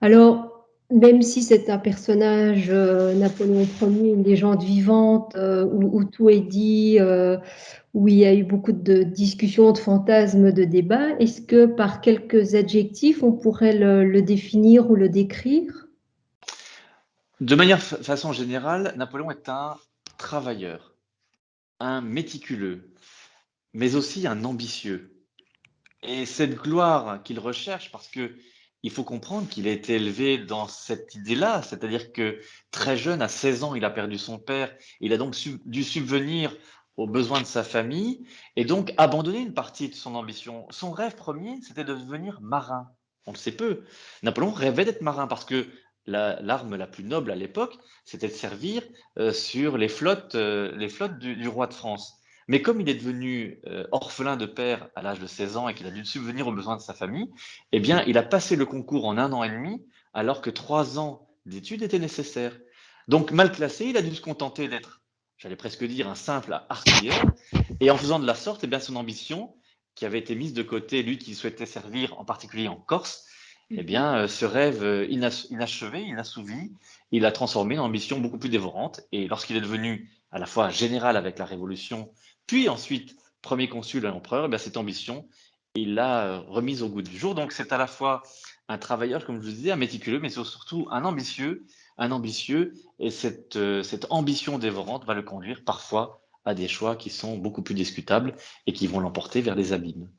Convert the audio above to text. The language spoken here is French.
Alors, même si c'est un personnage, Napoléon Ier, une légende vivante, où tout est dit, où il y a eu beaucoup de discussions, de fantasmes, de débats, est-ce que par quelques adjectifs, on pourrait le définir ou le décrire? De manière façon générale, Napoléon est un travailleur, un méticuleux, mais aussi un ambitieux. Et cette gloire qu'il recherche, parce que il faut comprendre qu'il a été élevé dans cette idée-là, c'est-à-dire que très jeune, à 16 ans, il a perdu son père, il a donc dû subvenir aux besoins de sa famille et donc abandonner une partie de son ambition. Son rêve premier, c'était de devenir marin. On le sait peu. Napoléon rêvait d'être marin parce que l'arme la plus noble à l'époque, c'était de servir sur les flottes du roi de France. Mais comme il est devenu orphelin de père à l'âge de 16 ans et qu'il a dû subvenir aux besoins de sa famille, eh bien, il a passé le concours en 1 an et demi, alors que 3 ans d'études étaient nécessaires. Donc, mal classé, il a dû se contenter d'être, j'allais presque dire, un simple artilleur. Et en faisant de la sorte, eh bien, son ambition, qui avait été mise de côté, lui qui souhaitait servir en particulier en Corse, eh Mmh. bien, ce rêve inachevé, inassouvi, il l'a transformé en ambition beaucoup plus dévorante. Et lorsqu'il est devenu à la fois général avec la Révolution, puis ensuite premier consul à l'empereur, eh bien, cette ambition, il l'a remise au goût du jour. Donc c'est à la fois un travailleur, comme je vous disais, un méticuleux, mais c'est surtout un ambitieux, et cette ambition dévorante va le conduire parfois à des choix qui sont beaucoup plus discutables et qui vont l'emporter vers les abîmes.